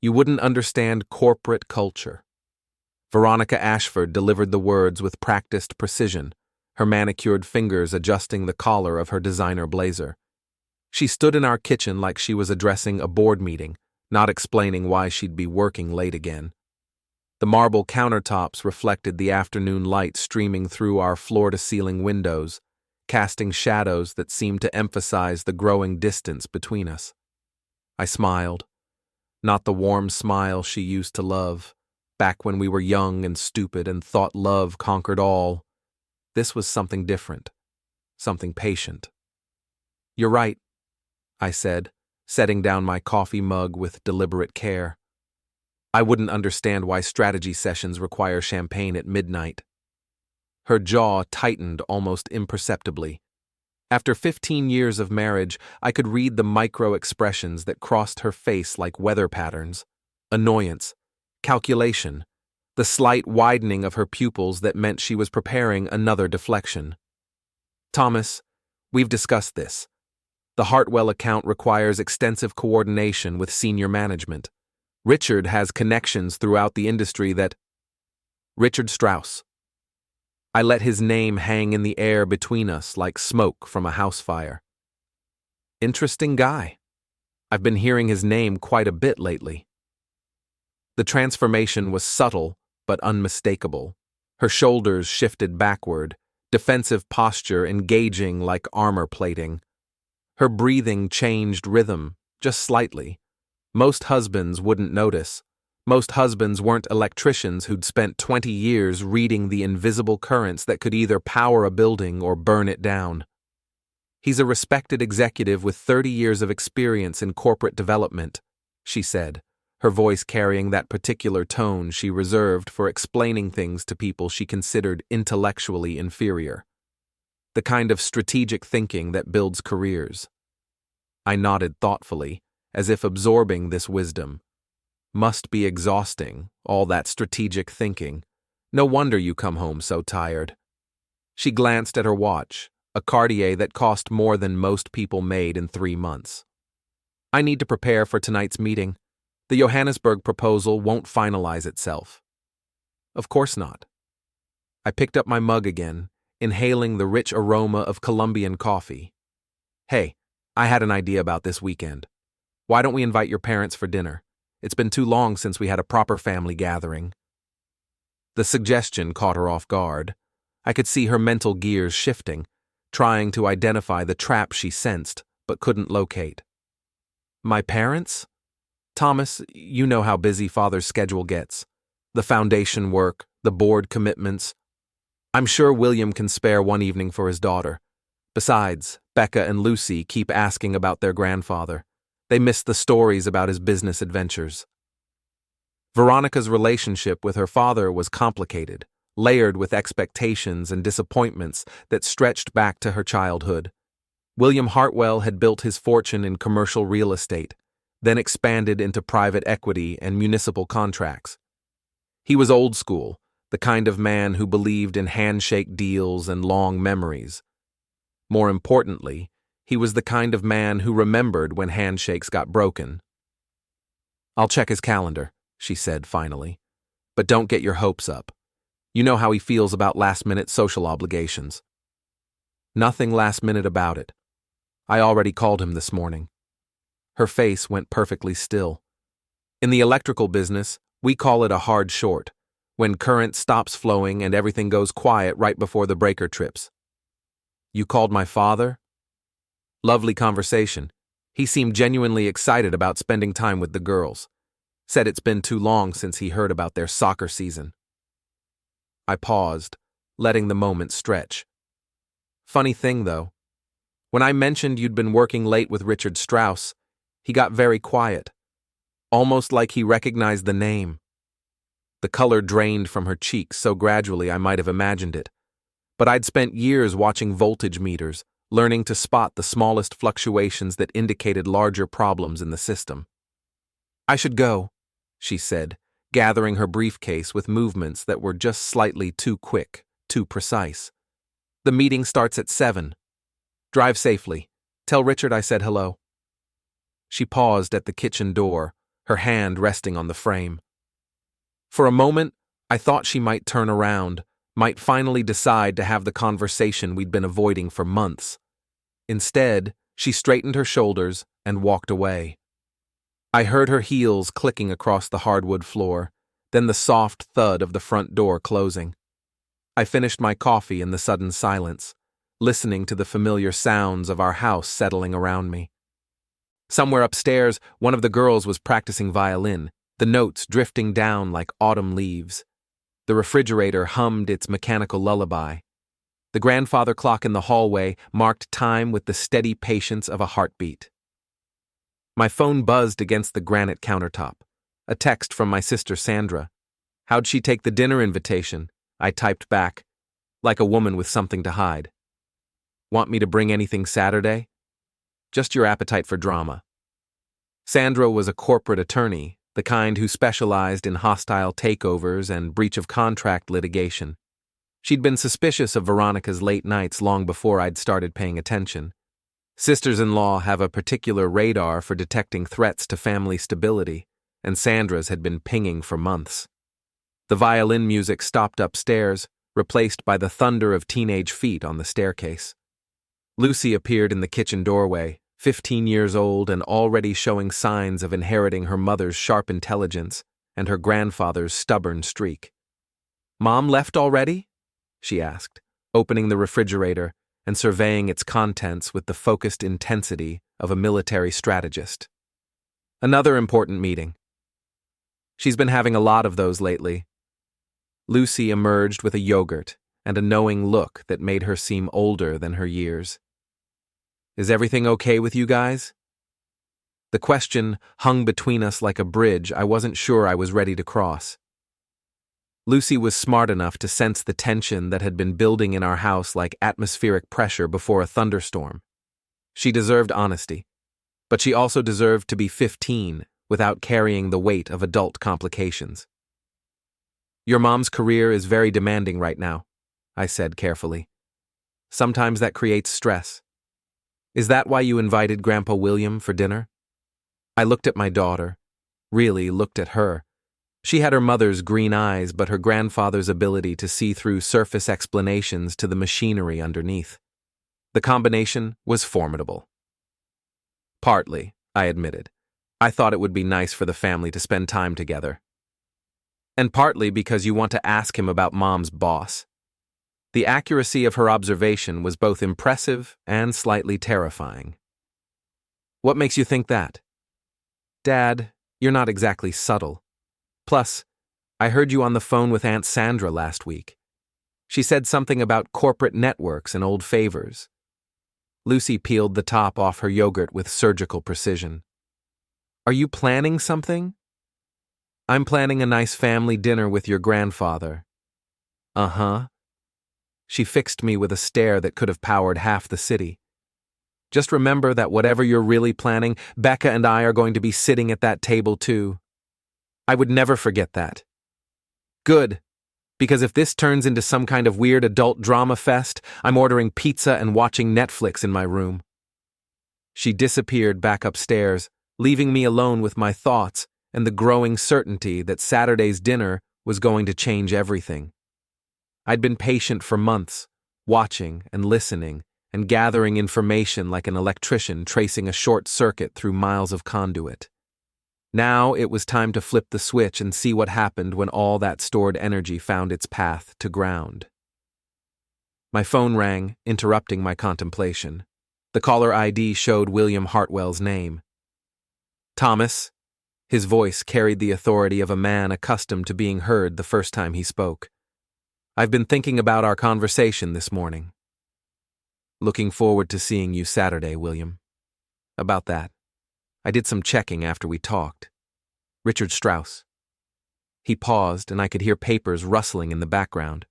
You wouldn't understand corporate culture. Veronica Ashford delivered the words with practiced precision, her manicured fingers adjusting the collar of her designer blazer. She stood in our kitchen like she was addressing a board meeting, not explaining why she'd be working late again. The marble countertops reflected the afternoon light streaming through our floor-to-ceiling windows, casting shadows that seemed to emphasize the growing distance between us. I smiled. Not the warm smile she used to love, back when we were young and stupid and thought love conquered all. This was something different, something patient. "You're right," I said, setting down my coffee mug with deliberate care. "I wouldn't understand why strategy sessions require champagne at midnight." Her jaw tightened almost imperceptibly. After 15 years of marriage, I could read the micro-expressions that crossed her face like weather patterns. Annoyance, calculation, the slight widening of her pupils that meant she was preparing another deflection. "Thomas, we've discussed this. The Hartwell account requires extensive coordination with senior management. Richard has connections throughout the industry that—" Richard Strauss. I let his name hang in the air between us like smoke from a house fire. Interesting guy. I've been hearing his name quite a bit lately. The transformation was subtle but unmistakable. Her shoulders shifted backward, defensive posture engaging like armor plating. Her breathing changed rhythm, just slightly. Most husbands wouldn't notice. Most husbands weren't electricians who'd spent 20 years reading the invisible currents that could either power a building or burn it down. "He's a respected executive with 30 years of experience in corporate development," she said, her voice carrying that particular tone she reserved for explaining things to people she considered intellectually inferior. The kind of strategic thinking that builds careers. I nodded thoughtfully, as if absorbing this wisdom. Must be exhausting, all that strategic thinking. No wonder you come home so tired. She glanced at her watch, a Cartier that cost more than most people made in 3 months. "I need to prepare for tonight's meeting. The Johannesburg proposal won't finalize itself." "Of course not." I picked up my mug again, inhaling the rich aroma of Colombian coffee. "Hey, I had an idea about this weekend. Why don't we invite your parents for dinner? It's been too long since we had a proper family gathering." The suggestion caught her off guard. I could see her mental gears shifting, trying to identify the trap she sensed, but couldn't locate. "My parents? Thomas, you know how busy Father's schedule gets. The foundation work, the board commitments. I'm sure William can spare one evening for his daughter. Besides, Becca and Lucy keep asking about their grandfather. They miss the stories about his business adventures." Veronica's relationship with her father was complicated, layered with expectations and disappointments that stretched back to her childhood. William Hartwell had built his fortune in commercial real estate, then expanded into private equity and municipal contracts. He was old school, the kind of man who believed in handshake deals and long memories. More importantly, he was the kind of man who remembered when handshakes got broken. "I'll check his calendar," she said finally. "But don't get your hopes up. You know how he feels about last-minute social obligations." "Nothing last-minute about it. I already called him this morning." Her face went perfectly still. "In the electrical business, we call it a hard short, when current stops flowing and everything goes quiet right before the breaker trips." "You called my father?" Lovely conversation. He seemed genuinely excited about spending time with the girls. Said it's been too long since he heard about their soccer season. I paused, letting the moment stretch. "Funny thing, though. When I mentioned you'd been working late with Richard Strauss, he got very quiet, almost like he recognized the name." The color drained from her cheeks so gradually I might have imagined it. But I'd spent years watching voltage meters, learning to spot the smallest fluctuations that indicated larger problems in the system. "I should go," she said, gathering her briefcase with movements that were just slightly too quick, too precise. "The meeting starts at 7. Drive safely. Tell Richard I said hello." She paused at the kitchen door, her hand resting on the frame. For a moment, I thought she might turn around, might finally decide to have the conversation we'd been avoiding for months. Instead, she straightened her shoulders and walked away. I heard her heels clicking across the hardwood floor, then the soft thud of the front door closing. I finished my coffee in the sudden silence, listening to the familiar sounds of our house settling around me. Somewhere upstairs, one of the girls was practicing violin, the notes drifting down like autumn leaves. The refrigerator hummed its mechanical lullaby. The grandfather clock in the hallway marked time with the steady patience of a heartbeat. My phone buzzed against the granite countertop. A text from my sister Sandra. "How'd she take the dinner invitation?" I typed back, like a woman with something to hide. "Want me to bring anything Saturday?" "Just your appetite for drama." Sandra was a corporate attorney, the kind who specialized in hostile takeovers and breach of contract litigation. She'd been suspicious of Veronica's late nights long before I'd started paying attention. Sisters-in-law have a particular radar for detecting threats to family stability, and Sandra's had been pinging for months. The violin music stopped upstairs, replaced by the thunder of teenage feet on the staircase. Lucy appeared in the kitchen doorway, 15 years old and already showing signs of inheriting her mother's sharp intelligence and her grandfather's stubborn streak. "Mom left already?" she asked, opening the refrigerator and surveying its contents with the focused intensity of a military strategist. "Another important meeting." "She's been having a lot of those lately." Lucy emerged with a yogurt and a knowing look that made her seem older than her years. "Is everything okay with you guys?" The question hung between us like a bridge I wasn't sure I was ready to cross. Lucy was smart enough to sense the tension that had been building in our house like atmospheric pressure before a thunderstorm. She deserved honesty, but she also deserved to be 15 without carrying the weight of adult complications. "Your mom's career is very demanding right now," I said carefully. "Sometimes that creates stress. Is that why you invited Grandpa William for dinner?" I looked at my daughter, really looked at her. She had her mother's green eyes, but her grandfather's ability to see through surface explanations to the machinery underneath. The combination was formidable. "Partly," I admitted. "I thought it would be nice for the family to spend time together. And partly because you want to ask him about Mom's boss." The accuracy of her observation was both impressive and slightly terrifying. "What makes you think that?" "Dad, you're not exactly subtle. Plus, I heard you on the phone with Aunt Sandra last week. She said something about corporate networks and old favors." Lucy peeled the top off her yogurt with surgical precision. "Are you planning something?" "I'm planning a nice family dinner with your grandfather." "Uh-huh." She fixed me with a stare that could have powered half the city. "Just remember that whatever you're really planning, Becca and I are going to be sitting at that table too." "I would never forget that." "Good, because if this turns into some kind of weird adult drama fest, I'm ordering pizza and watching Netflix in my room." She disappeared back upstairs, leaving me alone with my thoughts and the growing certainty that Saturday's dinner was going to change everything. I'd been patient for months, watching and listening and gathering information like an electrician tracing a short circuit through miles of conduit. Now it was time to flip the switch and see what happened when all that stored energy found its path to ground. My phone rang, interrupting my contemplation. The caller ID showed William Hartwell's name. "Thomas." His voice carried the authority of a man accustomed to being heard the first time he spoke. "I've been thinking about our conversation this morning." "Looking forward to seeing you Saturday, William." "About that. I did some checking after we talked. Richard Strauss." He paused, and I could hear papers rustling in the background.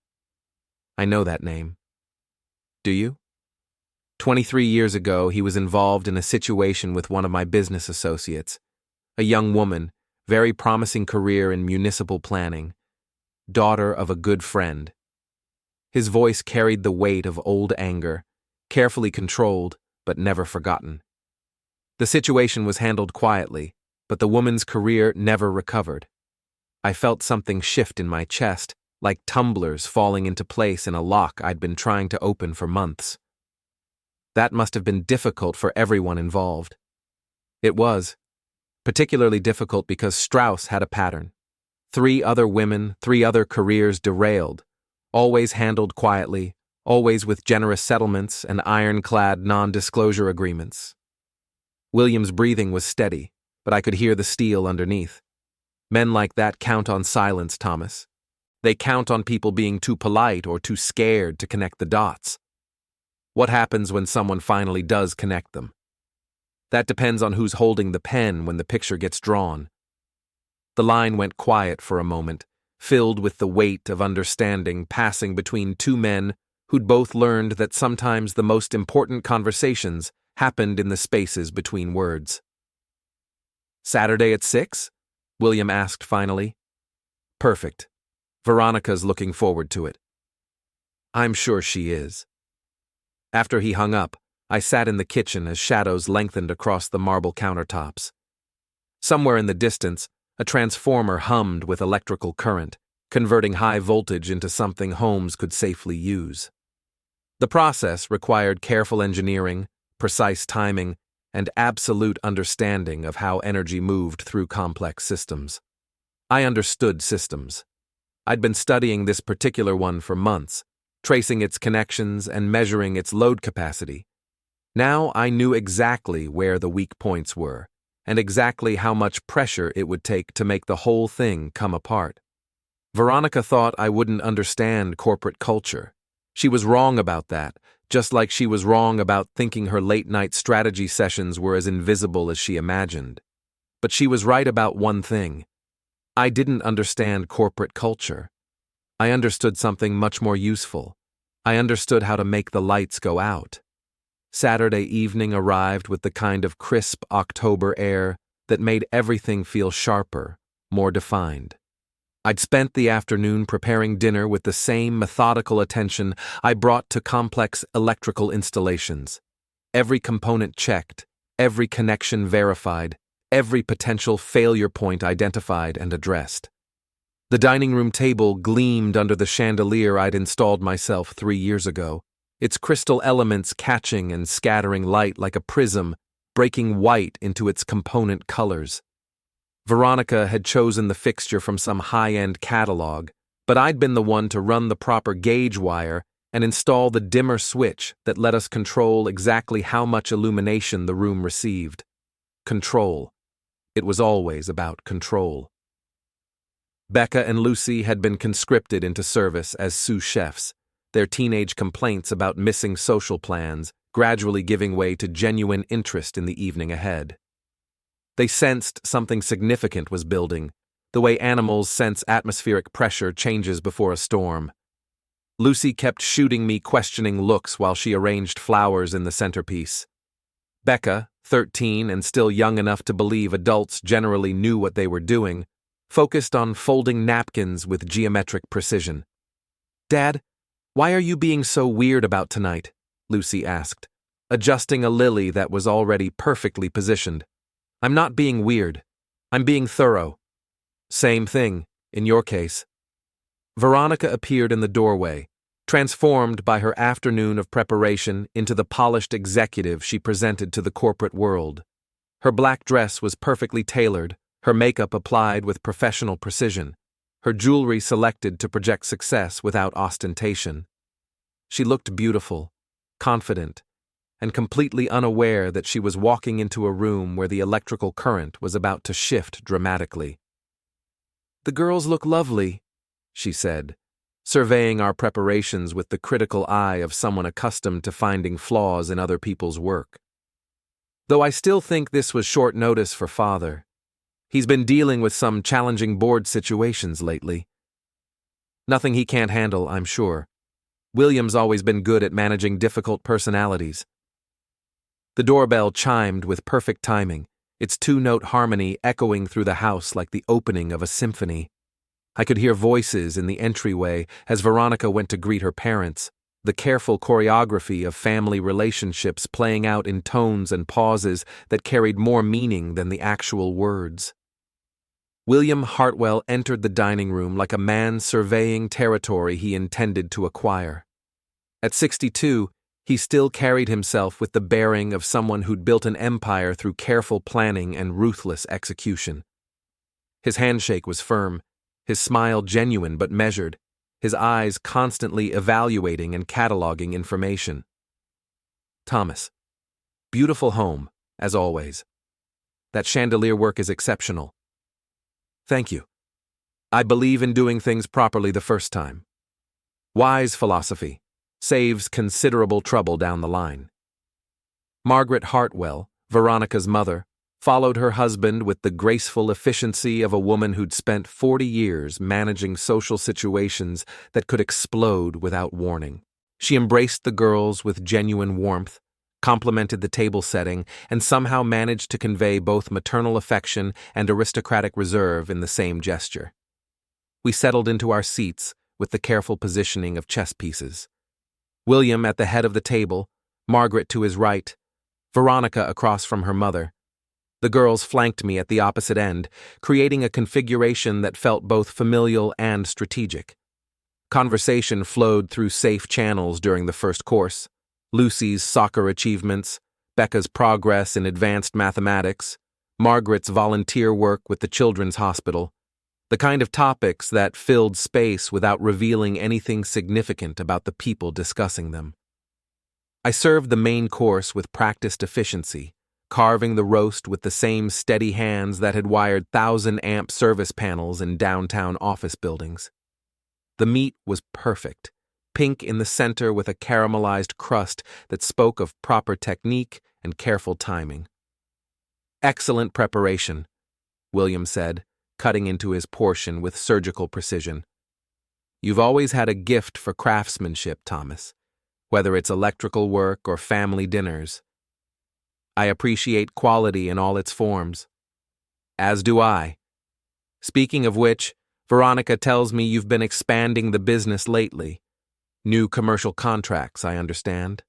"I know that name." "Do you?" 23 years ago, he was involved in a situation with one of my business associates, a young woman, very promising career in municipal planning, daughter of a good friend. His voice carried the weight of old anger, carefully controlled, but never forgotten. The situation was handled quietly, but the woman's career never recovered. I felt something shift in my chest, like tumblers falling into place in a lock I'd been trying to open for months. That must have been difficult for everyone involved. It was, particularly difficult because Strauss had a pattern. 3 other women, 3 other careers derailed, always handled quietly, always with generous settlements and ironclad non-disclosure agreements. William's breathing was steady, but I could hear the steel underneath. Men like that count on silence, Thomas. They count on people being too polite or too scared to connect the dots. What happens when someone finally does connect them? That depends on who's holding the pen when the picture gets drawn. The line went quiet for a moment, filled with the weight of understanding passing between 2 men who'd both learned that sometimes the most important conversations happened in the spaces between words. "Saturday at 6? William asked finally. "Perfect. Veronica's looking forward to it." "I'm sure she is." After he hung up, I sat in the kitchen as shadows lengthened across the marble countertops. Somewhere in the distance, a transformer hummed with electrical current, converting high voltage into something homes could safely use. The process required careful engineering, precise timing, and absolute understanding of how energy moved through complex systems. I understood systems. I'd been studying this particular one for months, tracing its connections and measuring its load capacity. Now I knew exactly where the weak points were, and exactly how much pressure it would take to make the whole thing come apart. Veronica thought I wouldn't understand corporate culture. She was wrong about that, just like she was wrong about thinking her late-night strategy sessions were as invisible as she imagined. But she was right about one thing. I didn't understand corporate culture. I understood something much more useful. I understood how to make the lights go out. Saturday evening arrived with the kind of crisp October air that made everything feel sharper, more defined. I'd spent the afternoon preparing dinner with the same methodical attention I brought to complex electrical installations. Every component checked, every connection verified, every potential failure point identified and addressed. The dining room table gleamed under the chandelier I'd installed myself 3 years ago, its crystal elements catching and scattering light like a prism, breaking white into its component colors. Veronica had chosen the fixture from some high-end catalog, but I'd been the one to run the proper gauge wire and install the dimmer switch that let us control exactly how much illumination the room received. Control. It was always about control. Becca and Lucy had been conscripted into service as sous chefs, their teenage complaints about missing social plans gradually giving way to genuine interest in the evening ahead. They sensed something significant was building, the way animals sense atmospheric pressure changes before a storm. Lucy kept shooting me questioning looks while she arranged flowers in the centerpiece. Becca, 13 and still young enough to believe adults generally knew what they were doing, focused on folding napkins with geometric precision. "Dad, why are you being so weird about tonight?" Lucy asked, adjusting a lily that was already perfectly positioned. "I'm not being weird. I'm being thorough." "Same thing, in your case." Veronica appeared in the doorway, transformed by her afternoon of preparation into the polished executive she presented to the corporate world. Her black dress was perfectly tailored, her makeup applied with professional precision, her jewelry selected to project success without ostentation. She looked beautiful, confident, and completely unaware that she was walking into a room where the electrical current was about to shift dramatically. "The girls look lovely," she said, surveying our preparations with the critical eye of someone accustomed to finding flaws in other people's work. Though I still think this was short notice for Father. He's been dealing with some challenging board situations lately. Nothing he can't handle, I'm sure. William's always been good at managing difficult personalities. The doorbell chimed with perfect timing, its 2-note harmony echoing through the house like the opening of a symphony. I could hear voices in the entryway as Veronica went to greet her parents, the careful choreography of family relationships playing out in tones and pauses that carried more meaning than the actual words. William Hartwell entered the dining room like a man surveying territory he intended to acquire. At 62, he still carried himself with the bearing of someone who'd built an empire through careful planning and ruthless execution. His handshake was firm, his smile genuine but measured, his eyes constantly evaluating and cataloging information. Thomas. Beautiful home, as always. That chandelier work is exceptional. Thank you. I believe in doing things properly the first time. Wise philosophy. Saves considerable trouble down the line. Margaret Hartwell, Veronica's mother, followed her husband with the graceful efficiency of a woman who'd spent 40 years managing social situations that could explode without warning. She embraced the girls with genuine warmth, complimented the table setting, and somehow managed to convey both maternal affection and aristocratic reserve in the same gesture. We settled into our seats with the careful positioning of chess pieces. William at the head of the table, Margaret to his right, Veronica across from her mother. The girls flanked me at the opposite end, creating a configuration that felt both familial and strategic. Conversation flowed through safe channels during the first course. Lucy's soccer achievements, Becca's progress in advanced mathematics, Margaret's volunteer work with the Children's Hospital, the kind of topics that filled space without revealing anything significant about the people discussing them. I served the main course with practiced efficiency, carving the roast with the same steady hands that had wired 1,000-amp service panels in downtown office buildings. The meat was perfect, pink in the center with a caramelized crust that spoke of proper technique and careful timing. Excellent preparation, William said, cutting into his portion with surgical precision. You've always had a gift for craftsmanship, Thomas, whether it's electrical work or family dinners. I appreciate quality in all its forms. As do I. Speaking of which, Veronica tells me you've been expanding the business lately. New commercial contracts, I understand.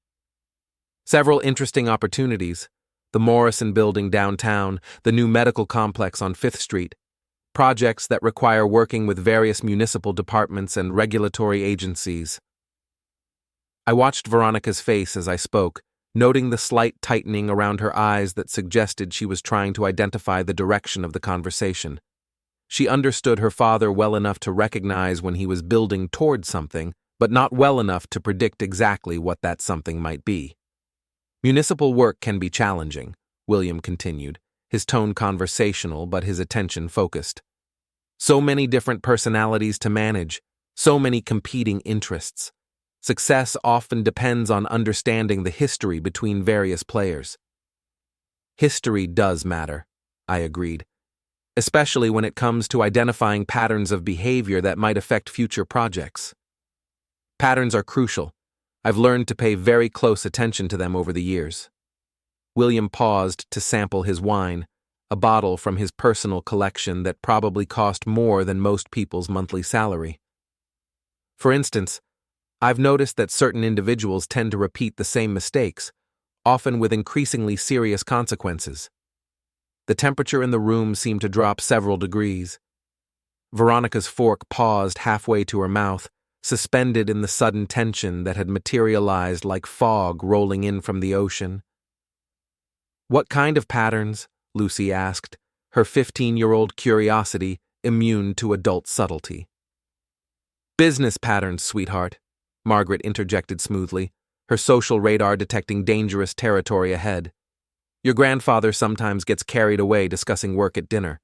Several interesting opportunities. The Morrison Building downtown, the new medical complex on 5th Street. Projects that require working with various municipal departments and regulatory agencies. I watched Veronica's face as I spoke, noting the slight tightening around her eyes that suggested she was trying to identify the direction of the conversation. She understood her father well enough to recognize when he was building toward something, but not well enough to predict exactly what that something might be. Municipal work can be challenging, William continued, his tone conversational but his attention focused. So many different personalities to manage, so many competing interests. Success often depends on understanding the history between various players. History does matter, I agreed, especially when it comes to identifying patterns of behavior that might affect future projects. Patterns are crucial. I've learned to pay very close attention to them over the years. William paused to sample his wine, a bottle from his personal collection that probably cost more than most people's monthly salary. For instance, I've noticed that certain individuals tend to repeat the same mistakes, often with increasingly serious consequences. The temperature in the room seemed to drop several degrees. Veronica's fork paused halfway to her mouth, suspended in the sudden tension that had materialized like fog rolling in from the ocean. What kind of patterns? Lucy asked, her 15-year-old curiosity immune to adult subtlety. Business patterns, sweetheart, Margaret interjected smoothly, her social radar detecting dangerous territory ahead. Your grandfather sometimes gets carried away discussing work at dinner.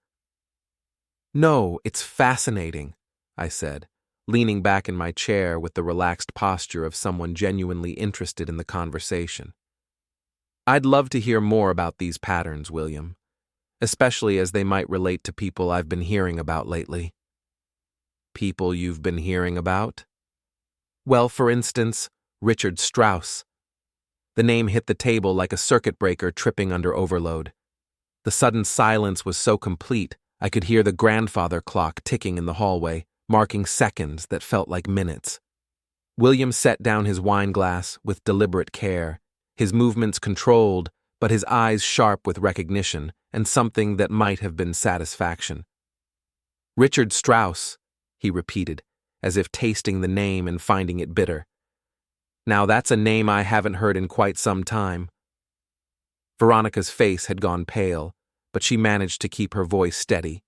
No, it's fascinating, I said, leaning back in my chair with the relaxed posture of someone genuinely interested in the conversation. I'd love to hear more about these patterns, William, especially as they might relate to people I've been hearing about lately. People you've been hearing about? Well, for instance, Richard Strauss. The name hit the table like a circuit breaker tripping under overload. The sudden silence was so complete, I could hear the grandfather clock ticking in the hallway, marking seconds that felt like minutes. William set down his wineglass with deliberate care, his movements controlled, but his eyes sharp with recognition and something that might have been satisfaction. Richard Strauss, he repeated, as if tasting the name and finding it bitter. Now that's a name I haven't heard in quite some time. Veronica's face had gone pale, but she managed to keep her voice steady.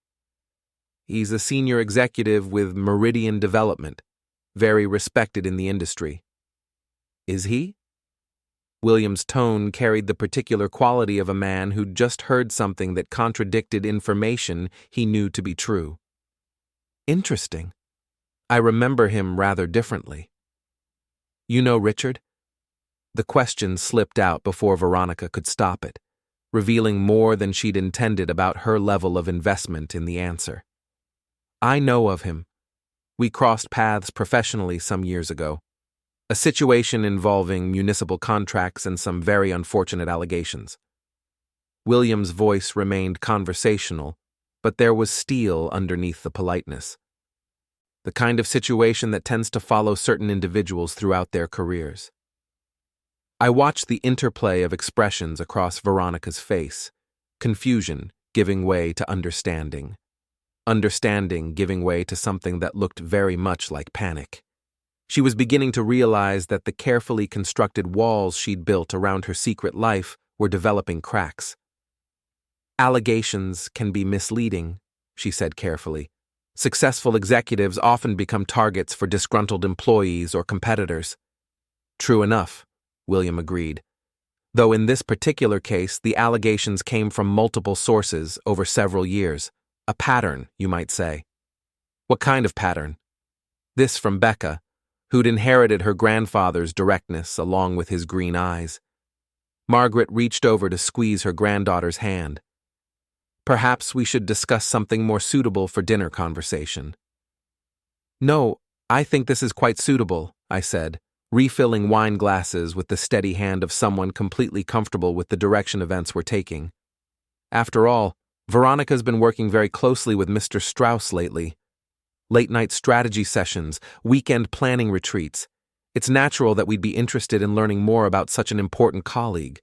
He's a senior executive with Meridian Development, very respected in the industry. Is he? William's tone carried the particular quality of a man who'd just heard something that contradicted information he knew to be true. Interesting. I remember him rather differently. You know Richard? The question slipped out before Veronica could stop it, revealing more than she'd intended about her level of investment in the answer. I know of him. We crossed paths professionally some years ago. A situation involving municipal contracts and some very unfortunate allegations. William's voice remained conversational, but there was steel underneath the politeness. The kind of situation that tends to follow certain individuals throughout their careers. I watched the interplay of expressions across Veronica's face, confusion giving way to understanding, understanding giving way to something that looked very much like panic. She was beginning to realize that the carefully constructed walls she'd built around her secret life were developing cracks. Allegations can be misleading, she said carefully. Successful executives often become targets for disgruntled employees or competitors. True enough, William agreed. Though in this particular case, the allegations came from multiple sources over several years. A pattern, you might say. What kind of pattern? This from Becca, who'd inherited her grandfather's directness along with his green eyes. Margaret reached over to squeeze her granddaughter's hand. Perhaps we should discuss something more suitable for dinner conversation. No, I think this is quite suitable, I said, refilling wine glasses with the steady hand of someone completely comfortable with the direction events were taking. After all, Veronica's been working very closely with Mr. Strauss lately. Late-night strategy sessions, weekend planning retreats. It's natural that we'd be interested in learning more about such an important colleague.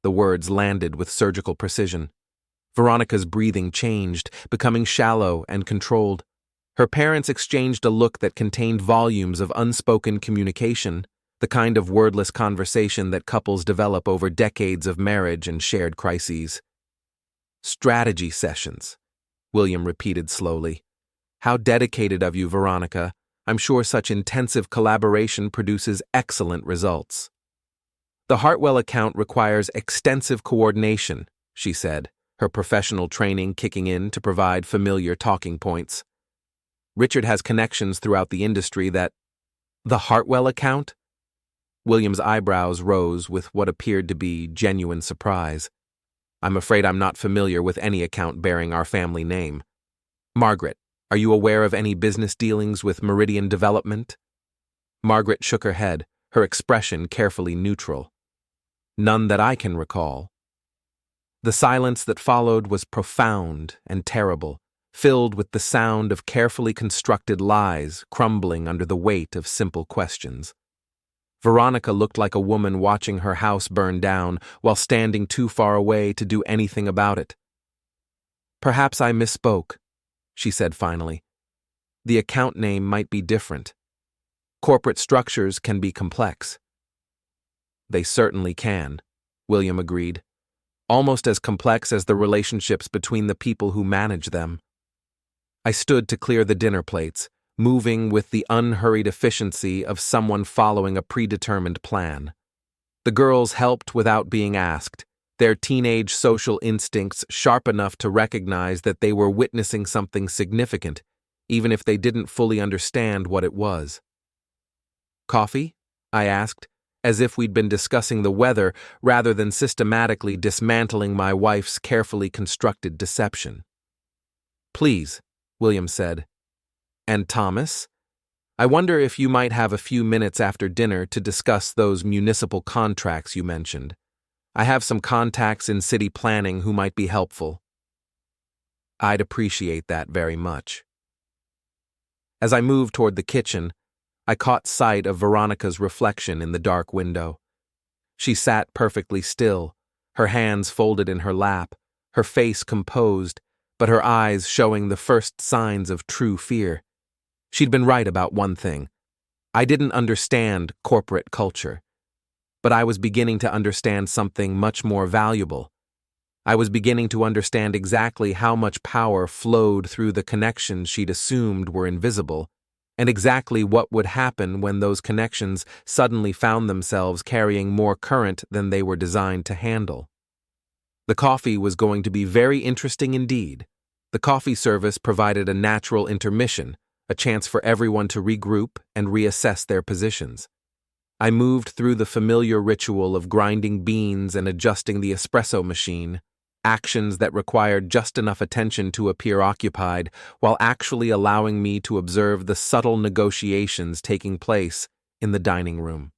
The words landed with surgical precision. Veronica's breathing changed, becoming shallow and controlled. Her parents exchanged a look that contained volumes of unspoken communication, the kind of wordless conversation that couples develop over decades of marriage and shared crises. Strategy sessions, William repeated slowly. How dedicated of you, Veronica. I'm sure such intensive collaboration produces excellent results. The Hartwell account requires extensive coordination, she said, her professional training kicking in to provide familiar talking points. Richard has connections throughout the industry that… The Hartwell account? William's eyebrows rose with what appeared to be genuine surprise. I'm afraid I'm not familiar with any account bearing our family name. Margaret, are you aware of any business dealings with Meridian Development? Margaret shook her head, her expression carefully neutral. None that I can recall. The silence that followed was profound and terrible, filled with the sound of carefully constructed lies crumbling under the weight of simple questions. Veronica looked like a woman watching her house burn down while standing too far away to do anything about it. Perhaps I misspoke, she said finally. The account name might be different. Corporate structures can be complex. They certainly can, William agreed. Almost as complex as the relationships between the people who manage them. I stood to clear the dinner plates, moving with the unhurried efficiency of someone following a predetermined plan. The girls helped without being asked, their teenage social instincts sharp enough to recognize that they were witnessing something significant, even if they didn't fully understand what it was. Coffee? I asked, as if we'd been discussing the weather rather than systematically dismantling my wife's carefully constructed deception. Please, William said. And Thomas? I wonder if you might have a few minutes after dinner to discuss those municipal contracts you mentioned. I have some contacts in city planning who might be helpful. I'd appreciate that very much. As I moved toward the kitchen, I caught sight of Veronica's reflection in the dark window. She sat perfectly still, her hands folded in her lap, her face composed, but her eyes showing the first signs of true fear. She'd been right about one thing. I didn't understand corporate culture, but I was beginning to understand something much more valuable. I was beginning to understand exactly how much power flowed through the connections she'd assumed were invisible, and exactly what would happen when those connections suddenly found themselves carrying more current than they were designed to handle. The coffee was going to be very interesting indeed. The coffee service provided a natural intermission, a chance for everyone to regroup and reassess their positions. I moved through the familiar ritual of grinding beans and adjusting the espresso machine, actions that required just enough attention to appear occupied while actually allowing me to observe the subtle negotiations taking place in the dining room.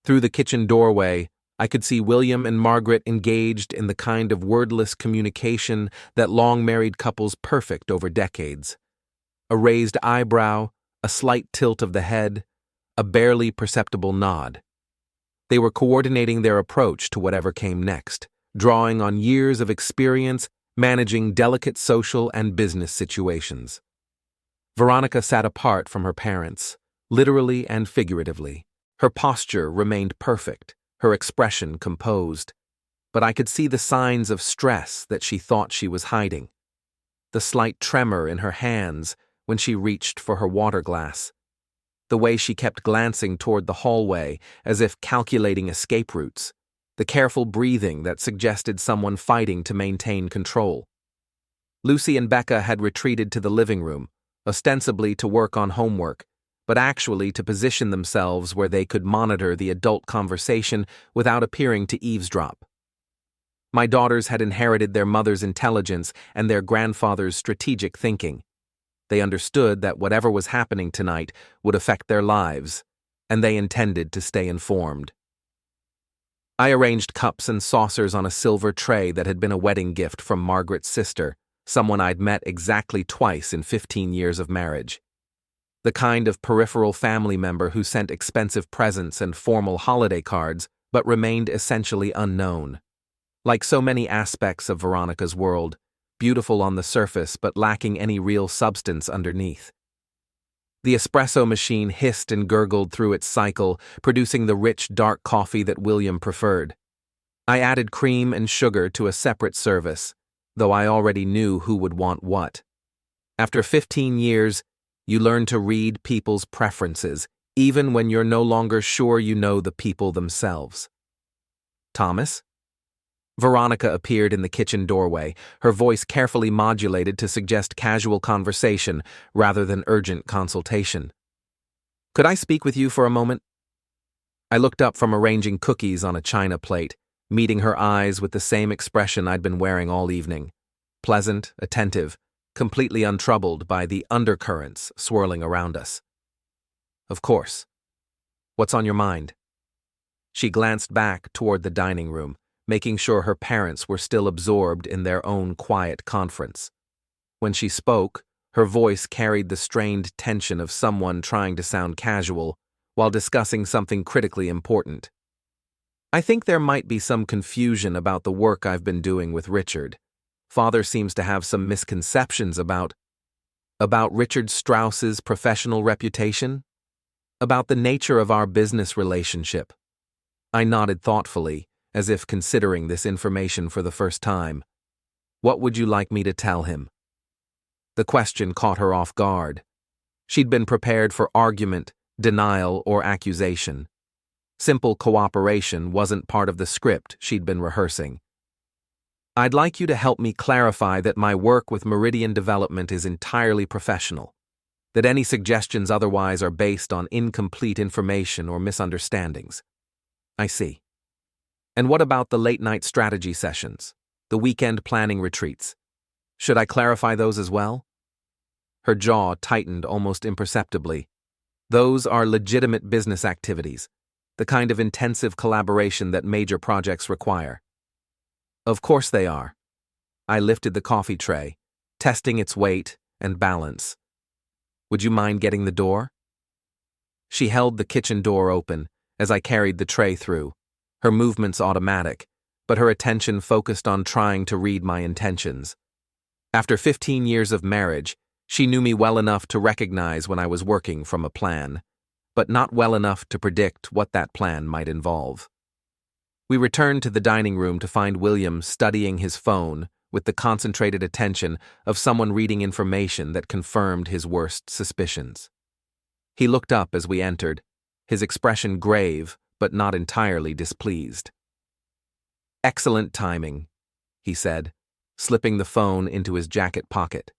Through the kitchen doorway, I could see William and Margaret engaged in the kind of wordless communication that long-married couples perfect over decades. A raised eyebrow, a slight tilt of the head, a barely perceptible nod. They were coordinating their approach to whatever came next, drawing on years of experience managing delicate social and business situations. Veronica sat apart from her parents, literally and figuratively. Her posture remained perfect, her expression composed, but I could see the signs of stress that she thought she was hiding. The slight tremor in her hands when she reached for her water glass. The way she kept glancing toward the hallway as if calculating escape routes. The careful breathing that suggested someone fighting to maintain control. Lucy and Becca had retreated to the living room, ostensibly to work on homework, but actually to position themselves where they could monitor the adult conversation without appearing to eavesdrop. My daughters had inherited their mother's intelligence and their grandfather's strategic thinking. They understood that whatever was happening tonight would affect their lives, and they intended to stay informed. I arranged cups and saucers on a silver tray that had been a wedding gift from Margaret's sister, someone I'd met exactly twice in 15 years of marriage. The kind of peripheral family member who sent expensive presents and formal holiday cards, but remained essentially unknown. Like so many aspects of Veronica's world, beautiful on the surface but lacking any real substance underneath. The espresso machine hissed and gurgled through its cycle, producing the rich, dark coffee that William preferred. I added cream and sugar to a separate service, though I already knew who would want what. After 15 years, you learn to read people's preferences, even when you're no longer sure you know the people themselves. Thomas? Veronica appeared in the kitchen doorway, her voice carefully modulated to suggest casual conversation rather than urgent consultation. Could I speak with you for a moment? I looked up from arranging cookies on a china plate, meeting her eyes with the same expression I'd been wearing all evening. Pleasant, attentive, completely untroubled by the undercurrents swirling around us. Of course. What's on your mind? She glanced back toward the dining room, making sure her parents were still absorbed in their own quiet conference. When she spoke, her voice carried the strained tension of someone trying to sound casual while discussing something critically important. I think there might be some confusion about the work I've been doing with Richard. Father seems to have some misconceptions about Richard Strauss's professional reputation, about the nature of our business relationship. I nodded thoughtfully, as if considering this information for the first time. What would you like me to tell him? The question caught her off guard. She'd been prepared for argument, denial, or accusation. Simple cooperation wasn't part of the script she'd been rehearsing. I'd like you to help me clarify that my work with Meridian Development is entirely professional, that any suggestions otherwise are based on incomplete information or misunderstandings. I see. And what about the late-night strategy sessions, the weekend planning retreats? Should I clarify those as well? Her jaw tightened almost imperceptibly. Those are legitimate business activities, the kind of intensive collaboration that major projects require. Of course they are. I lifted the coffee tray, testing its weight and balance. Would you mind getting the door? She held the kitchen door open as I carried the tray through, her movements automatic, but her attention focused on trying to read my intentions. After 15 years of marriage, she knew me well enough to recognize when I was working from a plan, but not well enough to predict what that plan might involve. We returned to the dining room to find William studying his phone with the concentrated attention of someone reading information that confirmed his worst suspicions. He looked up as we entered, his expression grave but not entirely displeased. "Excellent timing," he said, slipping the phone into his jacket pocket.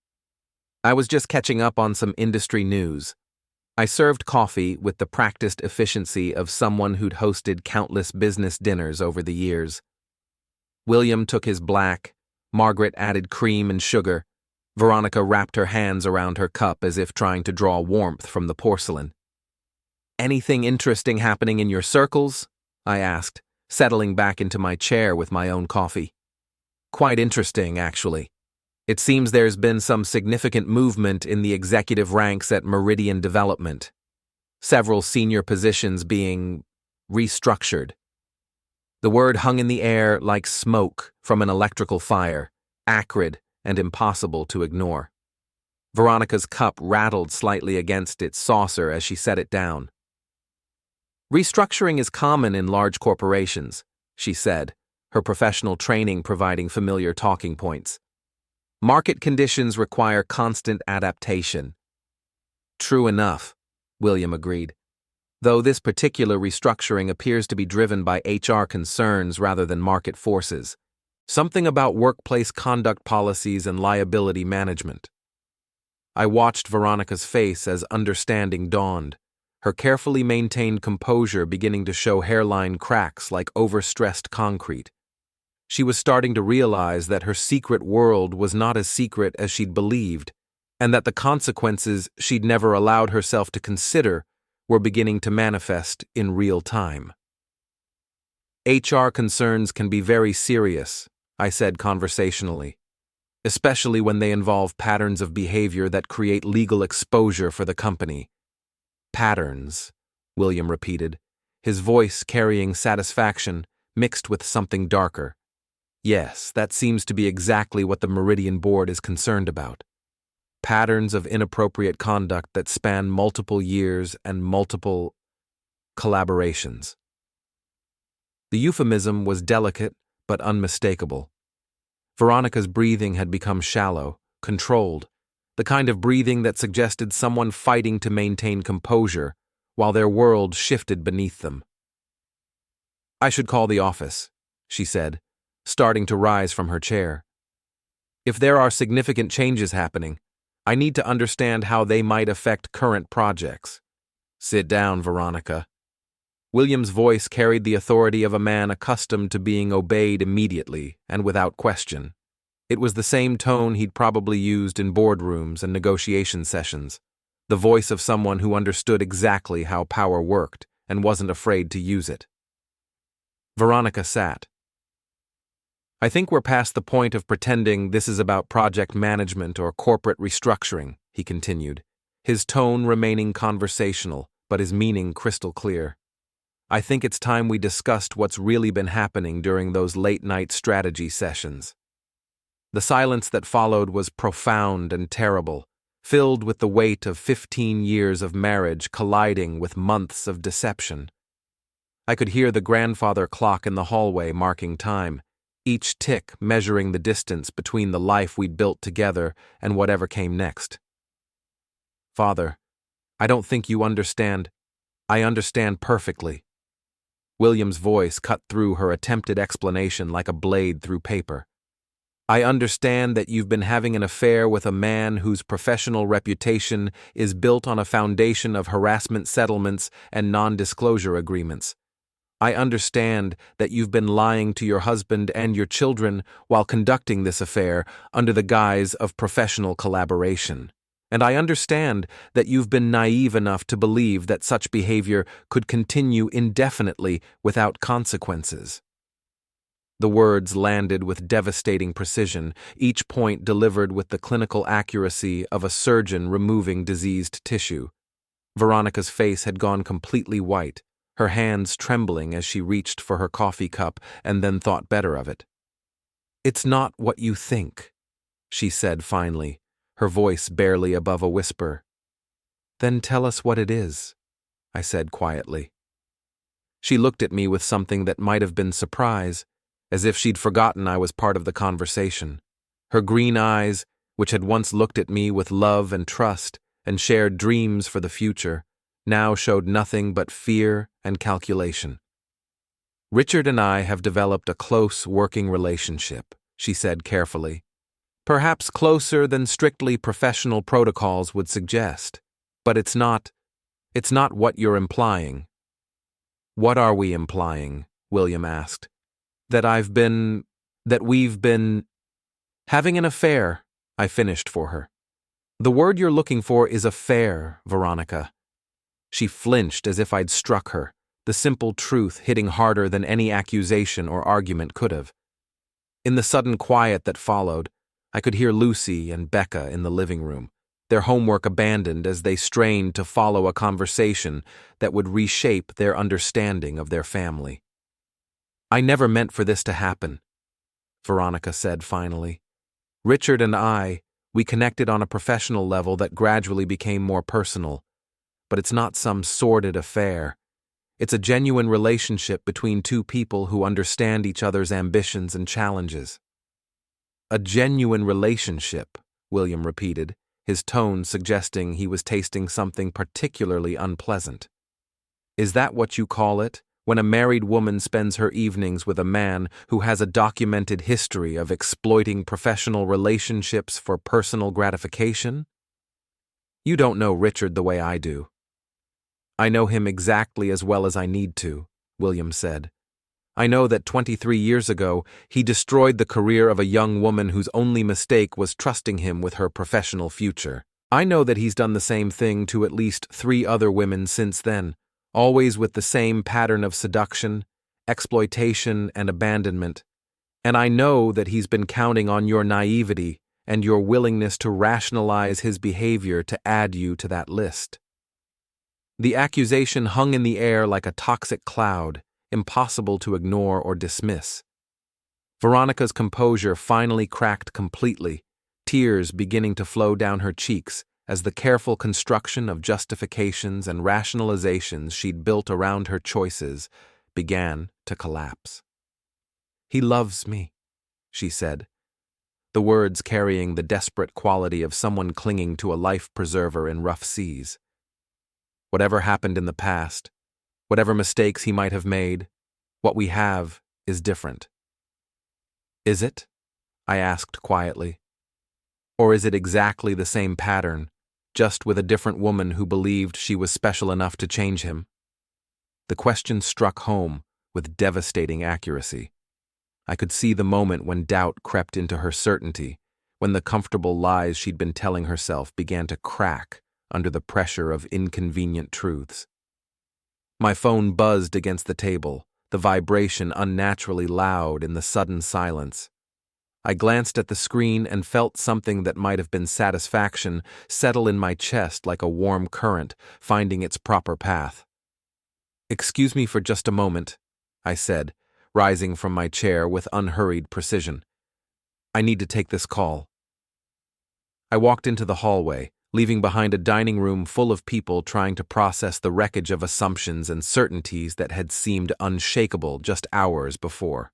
"I was just catching up on some industry news." I served coffee with the practiced efficiency of someone who'd hosted countless business dinners over the years. William took his black, Margaret added cream and sugar. Veronica wrapped her hands around her cup as if trying to draw warmth from the porcelain. "Anything interesting happening in your circles?" I asked, settling back into my chair with my own coffee. "Quite interesting, actually. It seems there's been some significant movement in the executive ranks at Meridian Development, several senior positions being restructured." The word hung in the air like smoke from an electrical fire, acrid and impossible to ignore. Veronica's cup rattled slightly against its saucer as she set it down. "Restructuring is common in large corporations," she said, her professional training providing familiar talking points. "Market conditions require constant adaptation." "True enough," William agreed, "though this particular restructuring appears to be driven by HR concerns rather than market forces. Something about workplace conduct policies and liability management." I watched Veronica's face as understanding dawned, her carefully maintained composure beginning to show hairline cracks like overstressed concrete. She was starting to realize that her secret world was not as secret as she'd believed, and that the consequences she'd never allowed herself to consider were beginning to manifest in real time. "HR concerns can be very serious," I said conversationally, "especially when they involve patterns of behavior that create legal exposure for the company." "Patterns," William repeated, his voice carrying satisfaction mixed with something darker. "Yes, that seems to be exactly what the Meridian Board is concerned about. Patterns of inappropriate conduct that span multiple years and multiple collaborations." The euphemism was delicate but unmistakable. Veronica's breathing had become shallow, controlled, the kind of breathing that suggested someone fighting to maintain composure while their world shifted beneath them. "I should call the office," she said, starting to rise from her chair. "If there are significant changes happening, I need to understand how they might affect current projects." "Sit down, Veronica." William's voice carried the authority of a man accustomed to being obeyed immediately and without question. It was the same tone he'd probably used in boardrooms and negotiation sessions, the voice of someone who understood exactly how power worked and wasn't afraid to use it. Veronica sat. "I think we're past the point of pretending this is about project management or corporate restructuring," he continued, his tone remaining conversational, but his meaning crystal clear. "I think it's time we discussed what's really been happening during those late-night strategy sessions." The silence that followed was profound and terrible, filled with the weight of 15 years of marriage colliding with months of deception. I could hear the grandfather clock in the hallway marking time, each tick measuring the distance between the life we'd built together and whatever came next. "Father, I don't think you understand." "I understand perfectly." William's voice cut through her attempted explanation like a blade through paper. "I understand that you've been having an affair with a man whose professional reputation is built on a foundation of harassment settlements and non-disclosure agreements. I understand that you've been lying to your husband and your children while conducting this affair under the guise of professional collaboration. And I understand that you've been naive enough to believe that such behavior could continue indefinitely without consequences." The words landed with devastating precision, each point delivered with the clinical accuracy of a surgeon removing diseased tissue. Veronica's face had gone completely white, her hands trembling as she reached for her coffee cup and then thought better of it. "It's not what you think," she said finally, her voice barely above a whisper. "Then tell us what it is," I said quietly. She looked at me with something that might have been surprise, as if she'd forgotten I was part of the conversation. Her green eyes, which had once looked at me with love and trust and shared dreams for the future, now showed nothing but fear and calculation. "Richard and I have developed a close working relationship," she said carefully. "Perhaps closer than strictly professional protocols would suggest, but it's not what you're implying." "What are we implying?" William asked. That we've been having an affair," I finished for her. "The word you're looking for is affair, Veronica." She flinched as if I'd struck her, the simple truth hitting harder than any accusation or argument could have. In the sudden quiet that followed, I could hear Lucy and Becca in the living room, their homework abandoned as they strained to follow a conversation that would reshape their understanding of their family. "I never meant for this to happen," Veronica said finally. "Richard and we connected on a professional level that gradually became more personal. But it's not some sordid affair. It's a genuine relationship between two people who understand each other's ambitions and challenges." "A genuine relationship," William repeated, his tone suggesting he was tasting something particularly unpleasant. "Is that what you call it, when a married woman spends her evenings with a man who has a documented history of exploiting professional relationships for personal gratification? You don't know Richard the way I do." "I know him exactly as well as I need to," William said. "I know that 23 years ago he destroyed the career of a young woman whose only mistake was trusting him with her professional future. I know that he's done the same thing to at least 3 other women since then, always with the same pattern of seduction, exploitation, and abandonment. And I know that he's been counting on your naivety and your willingness to rationalize his behavior to add you to that list." The accusation hung in the air like a toxic cloud, impossible to ignore or dismiss. Veronica's composure finally cracked completely, tears beginning to flow down her cheeks as the careful construction of justifications and rationalizations she'd built around her choices began to collapse. "He loves me," she said, the words carrying the desperate quality of someone clinging to a life preserver in rough seas. "Whatever happened in the past, whatever mistakes he might have made, what we have is different." "Is it?" I asked quietly. "Or is it exactly the same pattern, just with a different woman who believed she was special enough to change him?" The question struck home with devastating accuracy. I could see the moment when doubt crept into her certainty, when the comfortable lies she'd been telling herself began to crack under the pressure of inconvenient truths. My phone buzzed against the table, the vibration unnaturally loud in the sudden silence. I glanced at the screen and felt something that might have been satisfaction settle in my chest like a warm current, finding its proper path. "Excuse me for just a moment," I said, rising from my chair with unhurried precision. "I need to take this call." I walked into the hallway, leaving behind a dining room full of people trying to process the wreckage of assumptions and certainties that had seemed unshakable just hours before.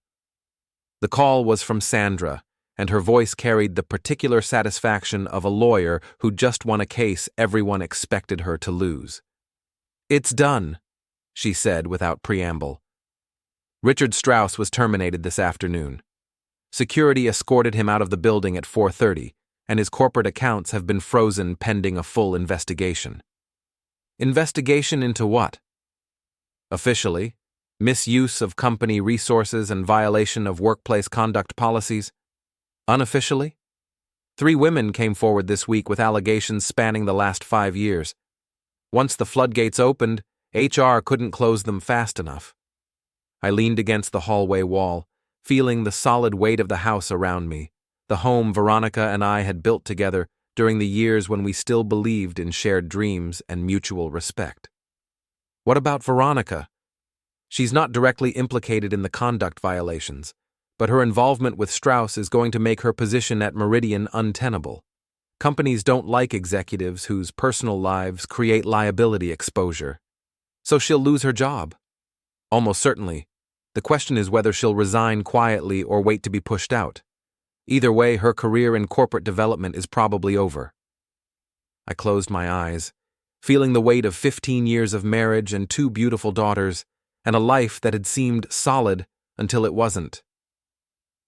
The call was from Sandra, and her voice carried the particular satisfaction of a lawyer who just won a case everyone expected her to lose. "It's done," she said without preamble. "Richard Strauss was terminated this afternoon. Security escorted him out of the building at 4:30, and his corporate accounts have been frozen pending a full investigation." "Investigation into what?" "Officially, misuse of company resources and violation of workplace conduct policies. Unofficially, 3 women came forward this week with allegations spanning the last 5 years. Once the floodgates opened, HR couldn't close them fast enough." I leaned against the hallway wall, feeling the solid weight of the house around me, the home Veronica and I had built together during the years when we still believed in shared dreams and mutual respect. What about Veronica? She's not directly implicated in the conduct violations, but her involvement with Strauss is going to make her position at Meridian untenable. Companies don't like executives whose personal lives create liability exposure. So she'll lose her job. Almost certainly. The question is whether she'll resign quietly or wait to be pushed out. Either way, her career in corporate development is probably over. I closed my eyes, feeling the weight of 15 years of marriage and 2 beautiful daughters, and a life that had seemed solid until it wasn't.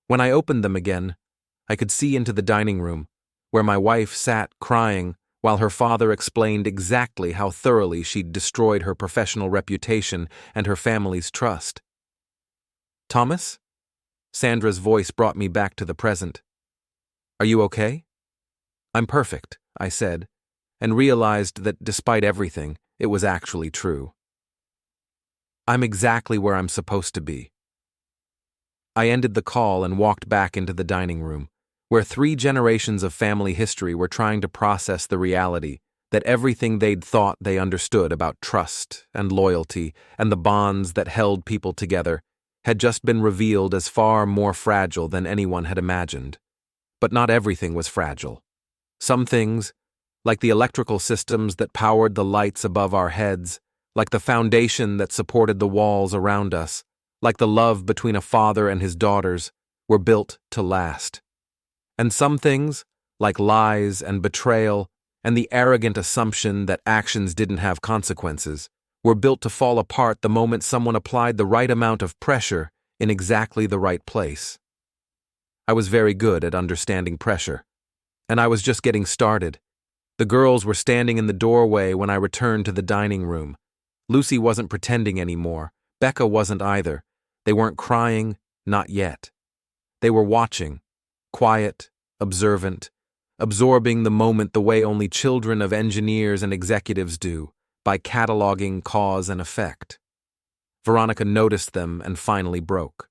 When I opened them again, I could see into the dining room, where my wife sat crying while her father explained exactly how thoroughly she'd destroyed her professional reputation and her family's trust. "Thomas?" Sandra's voice brought me back to the present. "Are you okay?" "I'm perfect," I said, and realized that despite everything, it was actually true. "I'm exactly where I'm supposed to be." I ended the call and walked back into the dining room, where 3 generations of family history were trying to process the reality that everything they'd thought they understood about trust and loyalty and the bonds that held people together had just been revealed as far more fragile than anyone had imagined. But not everything was fragile. Some things, like the electrical systems that powered the lights above our heads, like the foundation that supported the walls around us, like the love between a father and his daughters, were built to last. And some things, like lies and betrayal and the arrogant assumption that actions didn't have consequences, were built to fall apart the moment someone applied the right amount of pressure in exactly the right place. I was very good at understanding pressure, and I was just getting started. The girls were standing in the doorway when I returned to the dining room. Lucy wasn't pretending anymore. Becca wasn't either. They weren't crying, not yet. They were watching, quiet, observant, absorbing the moment the way only children of engineers and executives do, by cataloging cause and effect. Veronica noticed them and finally broke.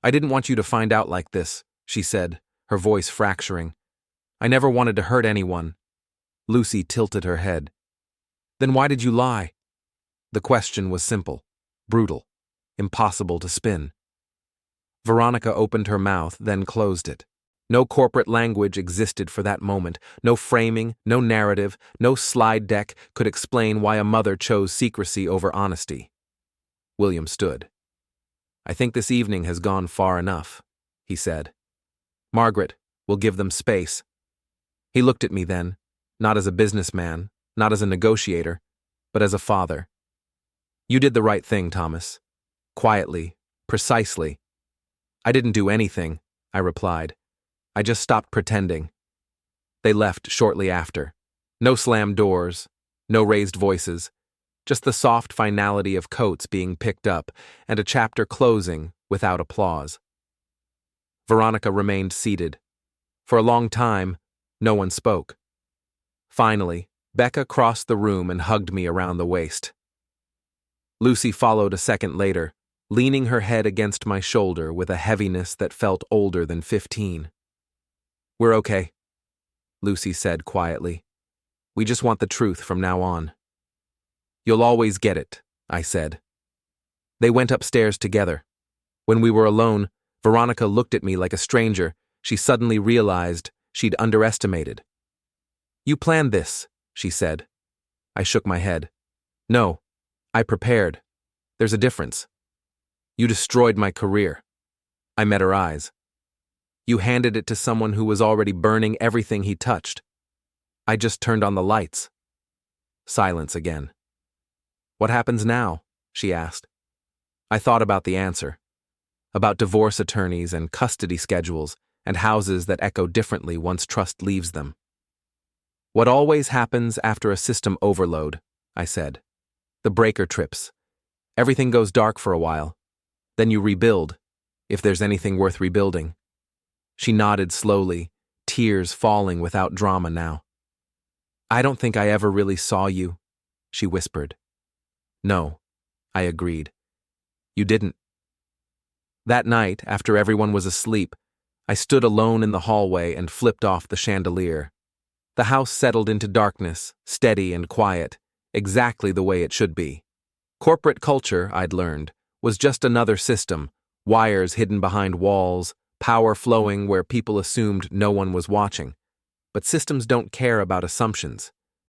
"I didn't want you to find out like this," she said, her voice fracturing. "I never wanted to hurt anyone." Lucy tilted her head. "Then why did you lie?" The question was simple, brutal, impossible to spin. Veronica opened her mouth, then closed it. No corporate language existed for that moment. No framing, no narrative, no slide deck could explain why a mother chose secrecy over honesty. William stood. "I think this evening has gone far enough," he said. "Margaret, we'll give them space." He looked at me then, not as a businessman, not as a negotiator, but as a father. "You did the right thing, Thomas. Quietly, precisely." "I didn't do anything," I replied. "I just stopped pretending." They left shortly after. No slammed doors, no raised voices, just the soft finality of coats being picked up and a chapter closing without applause. Veronica remained seated. For a long time, no one spoke. Finally, Becca crossed the room and hugged me around the waist. Lucy followed a second later, leaning her head against my shoulder with a heaviness that felt older than 15. "We're okay," Lucy said quietly. "We just want the truth from now on." "You'll always get it," I said. They went upstairs together. When we were alone, Veronica looked at me like a stranger. She suddenly realized she'd underestimated. "You planned this," she said. I shook my head. "No, I prepared. There's a difference. You destroyed my career." I met her eyes. "You handed it to someone who was already burning everything he touched." "I just turned on the lights." Silence again. "What happens now?" she asked. I thought about the answer. About divorce attorneys and custody schedules and houses that echo differently once trust leaves them. "What always happens after a system overload," I said. "The breaker trips. Everything goes dark for a while. Then you rebuild, if there's anything worth rebuilding." She nodded slowly, tears falling without drama now. "I don't think I ever really saw you," she whispered. "No," I agreed. "You didn't." That night, after everyone was asleep, I stood alone in the hallway and flipped off the chandelier. The house settled into darkness, steady and quiet, exactly the way it should be. Corporate culture, I'd learned, was just another system, wires hidden behind walls, power flowing where people assumed no one was watching. But systems don't care about assumptions.